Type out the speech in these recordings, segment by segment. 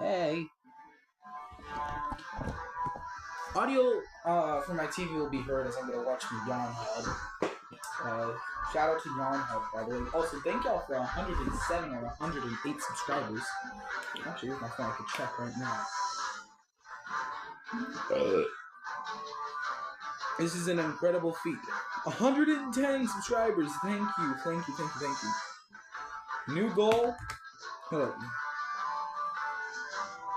Hey. Audio from my TV will be heard as I'm going to watch Yawn Hub. Shout out to Yawn Hub, by the way. Also, thank y'all for 107 or 108 subscribers. Actually, with my phone, I can check right now. This is an incredible feat. 110 subscribers. Thank you. New goal. Hold up.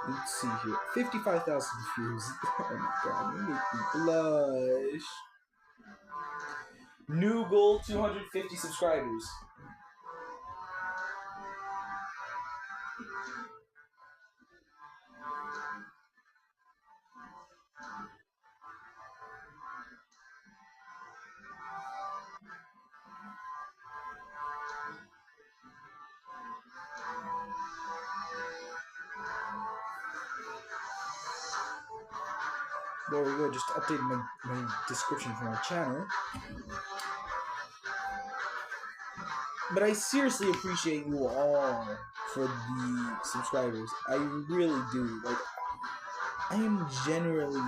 Let's see here. 55,000 views. Oh my god, you make me blush. New goal, 250 subscribers. There we go, just updating my description for my channel. But I seriously appreciate you all for the subscribers. I really do. Like, I am genuinely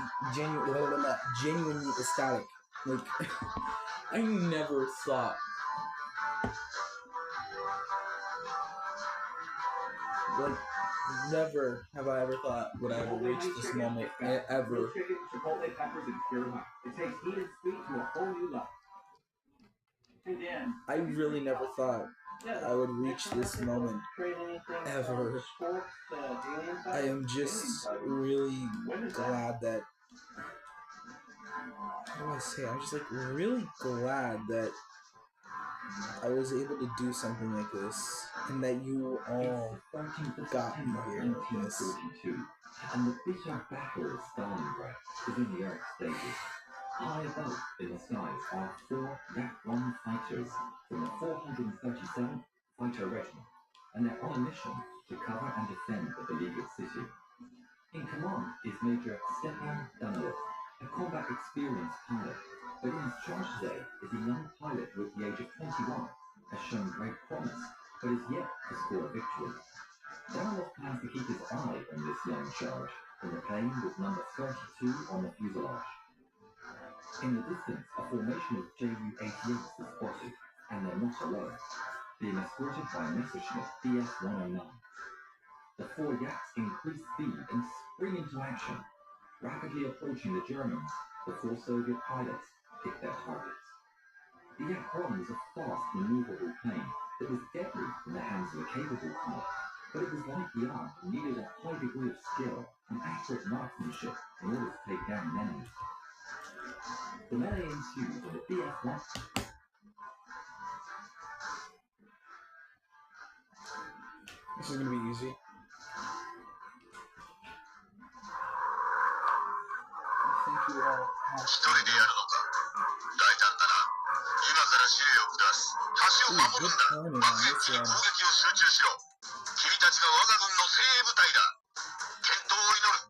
ecstatic. Like, I never thought. Like, never have I ever thought would I ever reach this moment ever. I really never thought I would reach this moment ever. I am just really glad that. How do I say? I'm just like really glad that I was able to do something like this, and that you all got me here. Yes. And the bitter battle of Stalingrad is in the Earth stages. High above in the skies are 4 Yak-1 fighters from the 437th Fighter Regiment, and they're on a mission to cover and defend the beleaguered city. In command is Major Stepan Danilov, a combat experienced pilot, but in his charge today is a young pilot who at the age of 21 has shown great promise, but is yet to score a victory. Danilov plans to keep his eye on this young charge from the plane with number 32 on the fuselage. In the distance, a formation of Ju-88s is spotted, and they're not alone, being escorted by Messerschmitt DS-109. The 4 Yaks increase speed and spring into action, rapidly approaching the Germans before Soviet pilots hit their targets. The Yak-1 was a fast, maneuverable plane that was deadly in the hands of a capable pilot, but it was like the art and needed a high degree of skill and accurate marksmanship in order to take down an enemy. The melee ensues on the DS-1. This is gonna be easy. Thank you all. 一人でやるのか。大胆だな。今から指令を下す。橋を守るんだ。爆撃機に攻撃を集中しろ。君たちが我が軍の精鋭部隊だ。健闘を祈る。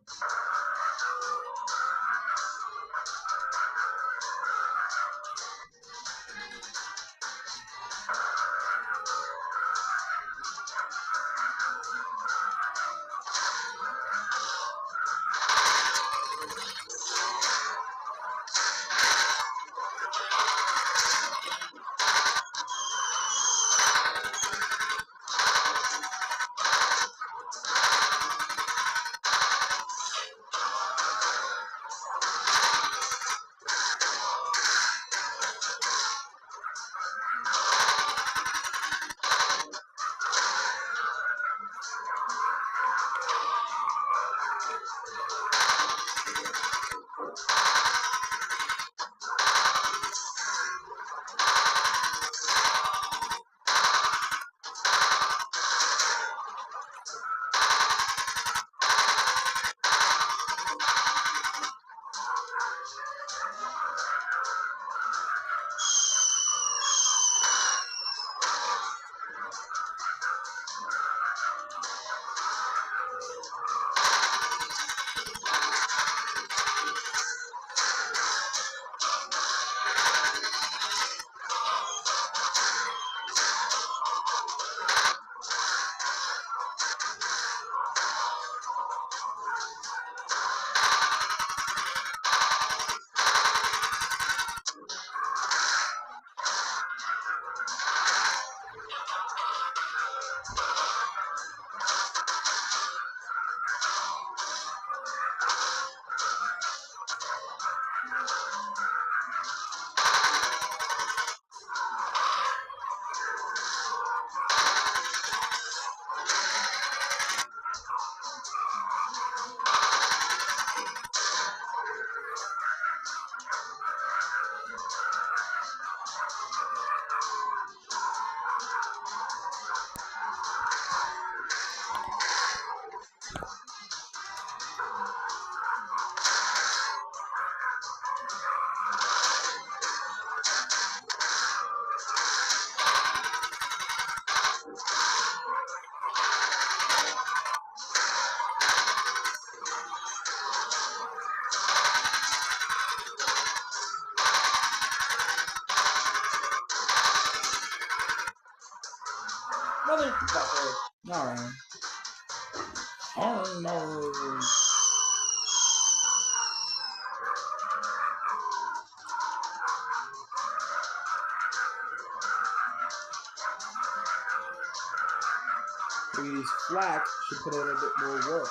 Motherfucker. Alright. Armor. These flak should put in a bit more work.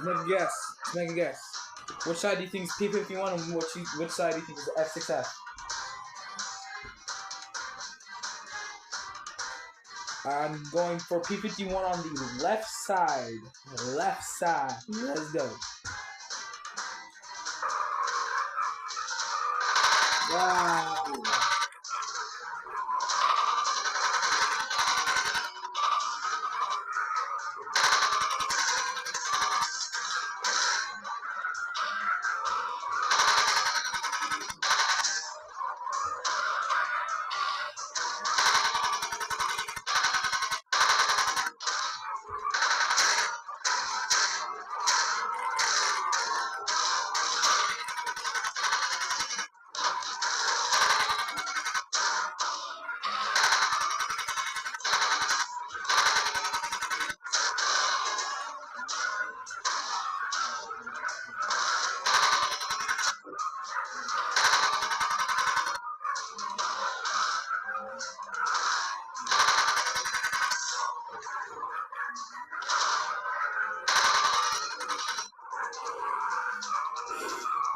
Let's make a guess. Let's make a guess. Which side do you think is P51 and which side do you think is F6F? I'm going for P51 on the left side. Left side. Let's go. Wow.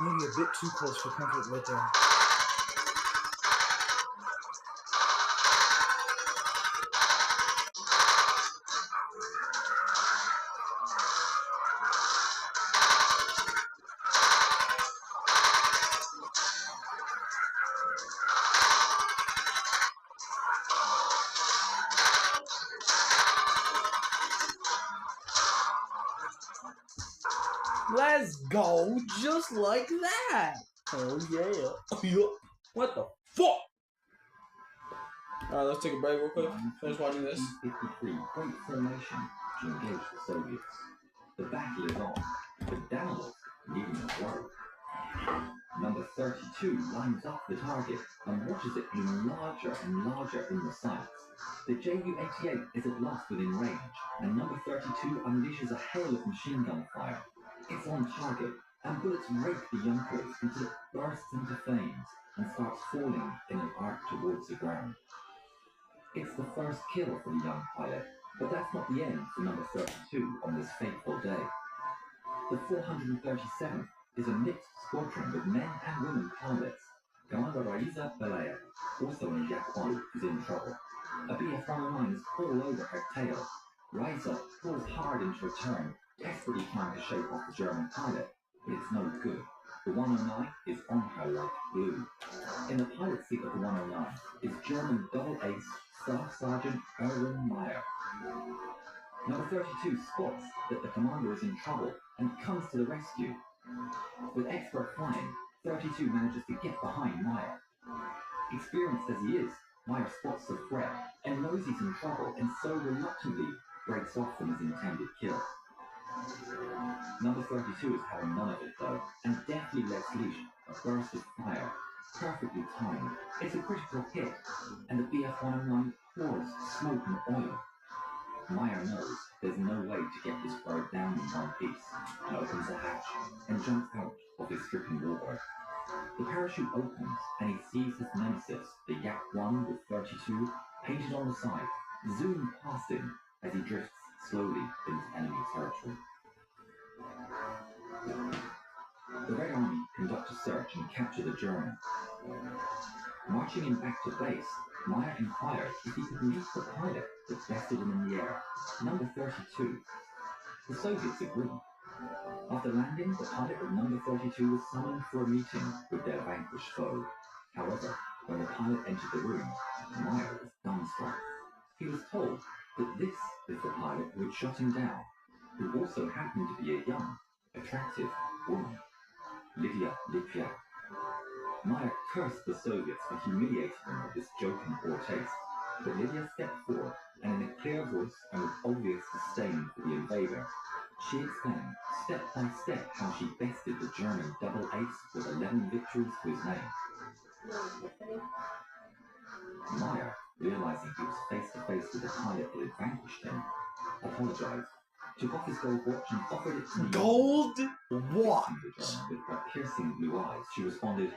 Maybe a bit too close for comfort right there. Let's go, just like that. Oh yeah. What the fuck? Alright, let's take a break real quick. Finish watching this. 53 great formation to engage the Soviets. The battle is on, but Dallas needing a work. Number 32 lines up the target and watches it loom larger and larger in the sights. The Ju-88 is at last within range, and number 32 unleashes a hail of machine gun fire. It's on target, and bullets rake the Junkers until it bursts into flames and starts falling in an arc towards the ground. It's the first kill for the young pilot, but that's not the end for number 32 on this fateful day. The 437th is a mixed squadron with men and women pilots. Commander Raisa Belaya, also in a Yak 1, is in trouble. A BF-109 is all over her tail. Raisa pulls hard into return, desperately trying to shake off the German pilot, but it's no good. The 109 is on her like glue. In the pilot seat of the 109 is German double ace Staff Sergeant Erwin Meyer. Number 32 spots that the commander is in trouble and comes to the rescue. With expert flying, 32 manages to get behind Meyer. Experienced as he is, Meyer spots the threat and knows he's in trouble and so reluctantly breaks off from his intended kill. Number 32 is having none of it though, and deftly lets loose a burst of fire, perfectly timed. It's a critical hit, and the BF-109 pours smoke and oil. Meyer knows there's no way to get this bird down in one piece, and opens the hatch and jumps out of his stricken warbird. The parachute opens, and he sees his nemesis, the Yak 1 with 32, painted on the side, zoom past him as he drifts slowly into enemy territory. The Red Army conduct a search and capture the German. Marching him back to base, Meyer inquired if he could meet the pilot that bested him in the air, number 32. The Soviets agreed. After landing, the pilot of number 32 was summoned for a meeting with their vanquished foe. However, when the pilot entered the room, Meyer was dumbstruck. He was told that this is the pilot who had shot him down, who also happened to be a young, attractive woman, Lydia Lipia. Meyer cursed the Soviets for humiliating him with this joke in poor taste, but Lydia stepped forward and in a clear voice and with obvious disdain for the invader, she explained step by step how she bested the German double ace with 11 victories to his name. Meyer, realizing he was face to face with the pilot that had vanquished him, apologized, took off his gold watch and offered it to me. Gold watch? With her piercing blue eyes, she responded,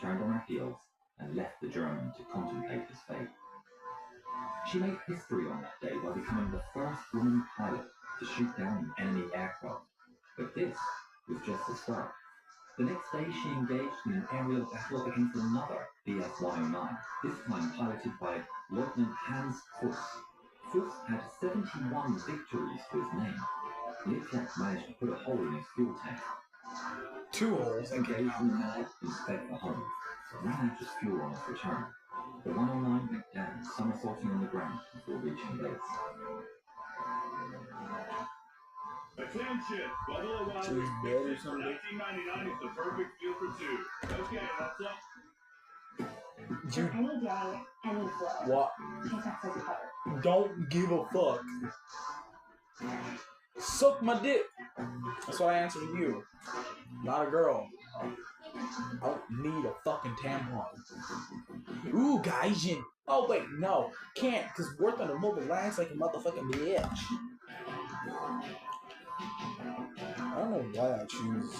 turned on her heels, and left the German to contemplate his fate. She made history on that day by becoming the first woman pilot to shoot down an enemy aircraft. But this was just the start. The next day she engaged in an aerial battle against another BF-109, this time piloted by Lieutenant Hans Fuss. Fuss had 71 victories to his name. Lipjak managed to put a hole in his fuel tank. 2 holes. Engaged from there and sped for home. Ran out of fuel on his return. The 109 went down, somersaulting on the ground before reaching base. Attention! Bubble arrived Cheese with bread or Fixit for something? $19.99 is the perfect deal for 2. Okay, that's all. You Any day, any flow. what? TikTok says it better. Don't give a fuck. Suck my dick. That's what I answer to you. Not a girl. I don't need a fucking tampon. Ooh, Gaijin. Oh, wait, no. Can't, because worth on the mobile lags like a motherfucking bitch. I don't know why I choose.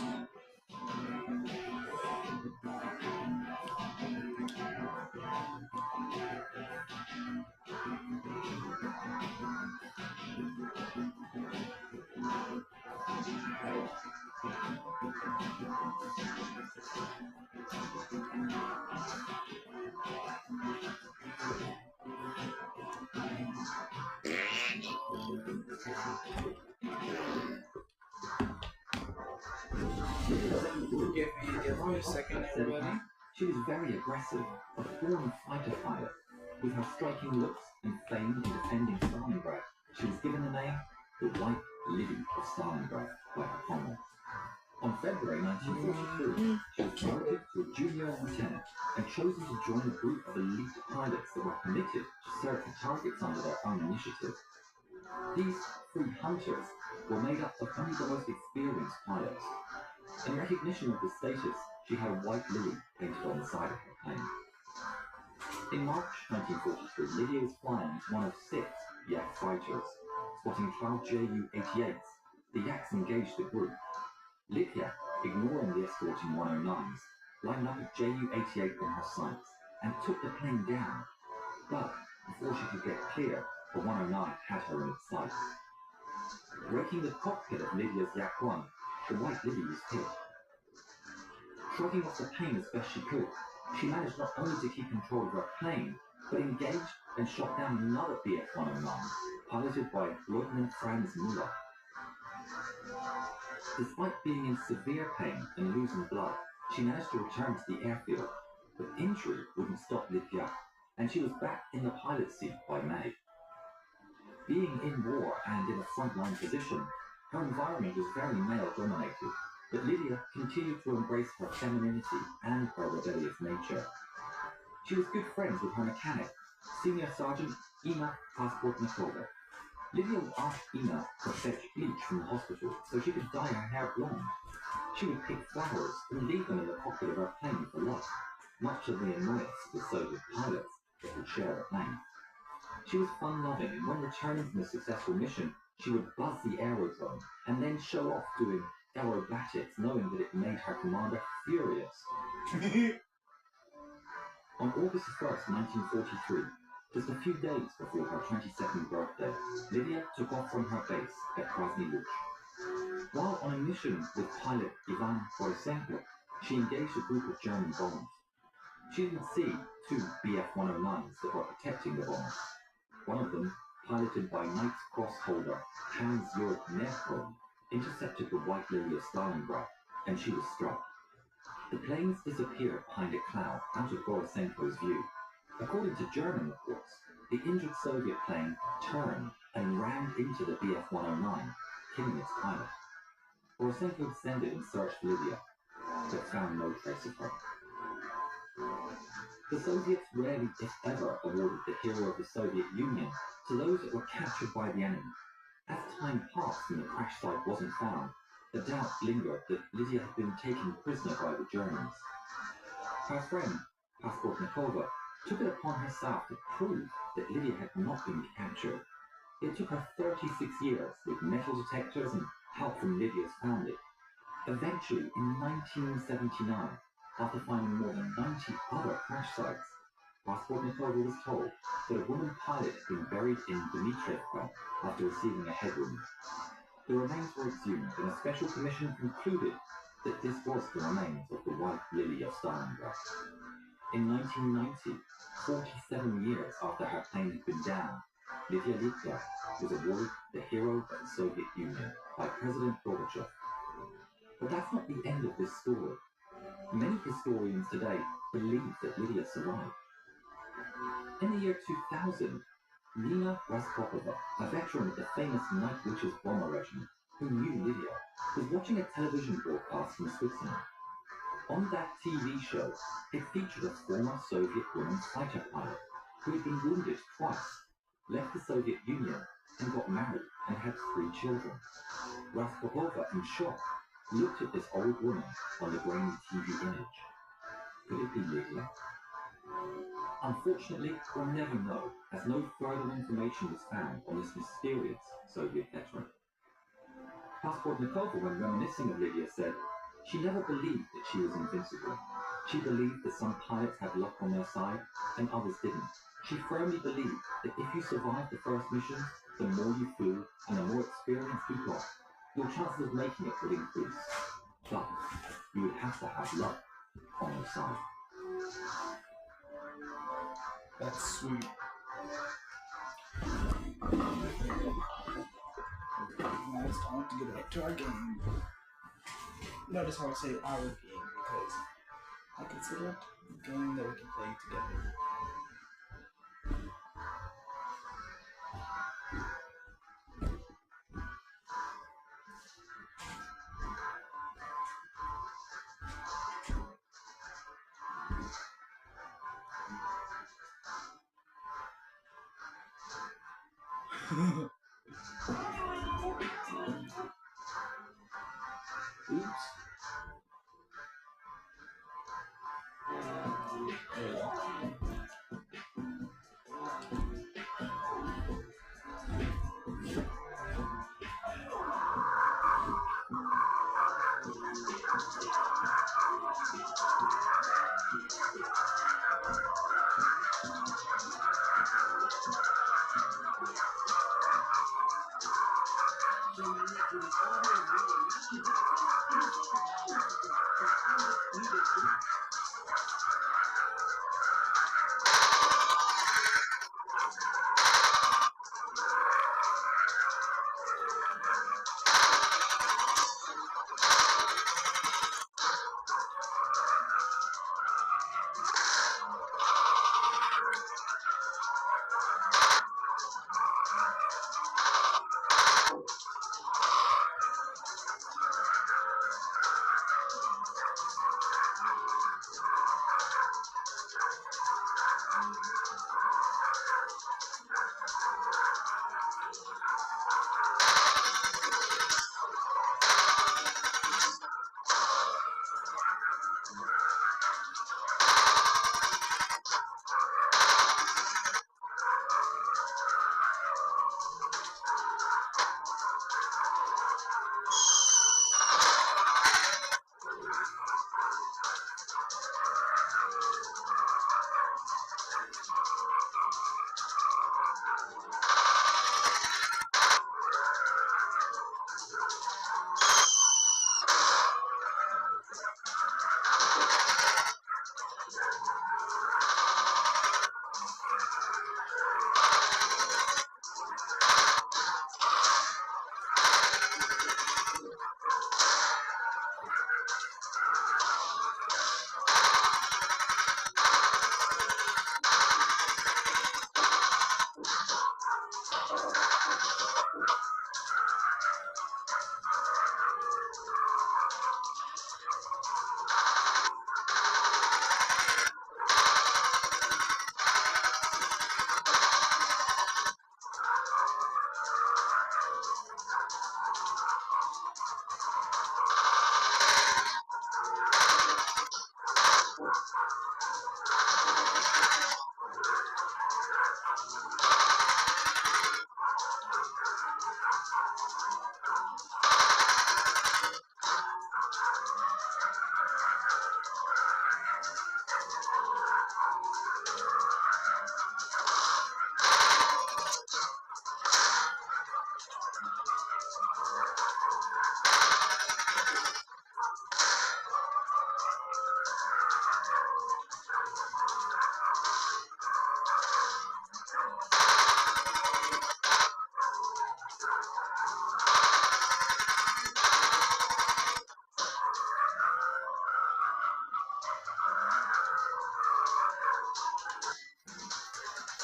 Give me a second, everybody. She was very aggressive, a born fighter pilot. With her striking looks and fame in defending Stalingrad, she was given the name the White Lily of Stalingrad by her comrades. On February 1943, she was promoted to a junior lieutenant and chosen to join a group of elite pilots that were permitted to search for targets under their own initiative. These 3 hunters were made up of only the most experienced pilots. In recognition of this status, she had a white lily painted on the side of her plane. In March 1943, Lydia was flying as one of 6 Yak fighters. Spotting 12 Ju-88s, the Yaks engaged the group. Lydia, ignoring the escorting 109s, lined up a Ju-88 in her sights and took the plane down. But before she could get clear, the 109 had her in its sights. Breaking the cockpit of Lydia's Yak-1, the White Lily was hit. Shrugging off the pain as best she could, she managed not only to keep control of her plane, but engaged and shot down another BF-109, piloted by Lieutenant Franz Müller. Despite being in severe pain and losing blood, she managed to return to the airfield, but injury wouldn't stop Lydia, and she was back in the pilot's seat by May. Being in war and in a frontline position, her environment was very male-dominated, but Lydia continued to embrace her femininity and her rebellious nature. She was good friends with her mechanic, Senior Sergeant Ina Pasportnikova. Lydia would ask Ina to fetch bleach from the hospital so she could dye her hair blonde. She would pick flowers and leave them in the cockpit of her plane for luck, much to the annoyance of the Soviet pilots that would share a plane. She was fun-loving, and when returning from a successful mission, she would buzz the aerodrome and then show off doing aerobatics, knowing that it made her commander furious. On August 1st, 1943, just a few days before her 22nd birthday, Lydia took off from her base at Krasny Luch. While on a mission with pilot Ivan Borisenko, she engaged a group of German bombers. She didn't see two Bf-109s that were protecting the bombers. One of them, piloted by Knight's Cross holder Hans-Jörg Merkel, intercepted the White Lily of Stalingrad, and she was struck. The planes disappeared behind a cloud out of Borisenko's view. According to German reports, the injured Soviet plane turned and rammed into the Bf-109, killing its pilot. Borisenko descended and searched for Lydia, but found no trace of her. The Soviets rarely, if ever, awarded the hero of the Soviet Union to those that were captured by the enemy. As time passed and the crash site wasn't found, the doubt lingered that Lydia had been taken prisoner by the Germans. Her friend, Pasportnikova, took it upon herself to prove that Lydia had not been captured. It took her 36 years with metal detectors and help from Lydia's family. Eventually, in 1979, after finding more than 90 other crash sites, Pasportnikova was told that a woman pilot had been buried in Dmitrievka after receiving a head wound. The remains were exhumed, and a special commission concluded that this was the remains of the White Lily of Stalingrad. In 1990, 47 years after her plane had been down, Lydia Litka was awarded the Hero of the Soviet Union by President Gorbachev. But that's not the end of this story. Many historians today believe that Lydia survived. In the year 2000, Nina Raskopova, a veteran of the famous Night Witches bomber regiment, who knew Lydia, was watching a television broadcast from Switzerland. On that TV show, it featured a former Soviet woman fighter pilot who had been wounded twice, left the Soviet Union, and got married and had 3 children. Raskopova, in shock, looked at this old woman on the grainy TV image. Could it be Lydia? Unfortunately, we'll never know, as no further information was found on this mysterious Soviet veteran. Pasportnikova, when reminiscing of Lydia, said she never believed that she was invincible. She believed that some pilots had luck on their side and others didn't. She firmly believed that if you survived the first mission, the more you flew and the more experience you got, your chances of making it would increase. But you would have to have luck on your side. That's sweet. Now it's time to get back to our game. Notice how I say our game, because I consider it a game that we can play together. Oops. There we go.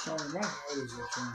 Sorry, my head is itching.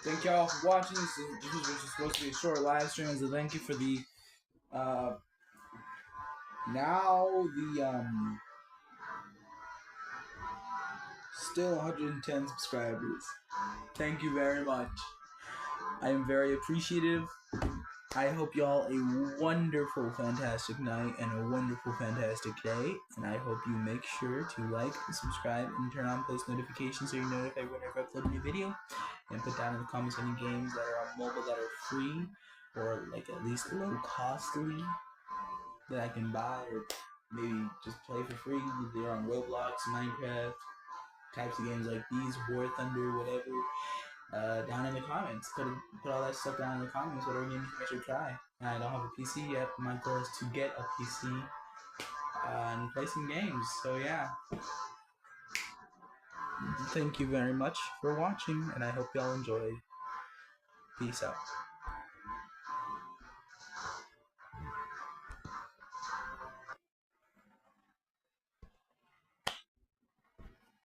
Thank y'all for watching. This was supposed to be a short live stream, so thank you for the still 110 subscribers. Thank you very much. I am very appreciative. I hope y'all a wonderful, fantastic night and a wonderful, fantastic day. And I hope you make sure to like, subscribe, and turn on post notifications so you're notified whenever I upload a new video. And put down in the comments any games that are on mobile that are free or like at least low costly that I can buy or maybe just play for free. They're on Roblox, Minecraft, types of games like these, War Thunder, whatever. Down in the comments. Put all that stuff down in the comments, whatever games you guys should try. I don't have a PC yet. My goal is to get a PC and play some games. So yeah. Thank you very much for watching, and I hope y'all enjoyed. Peace out.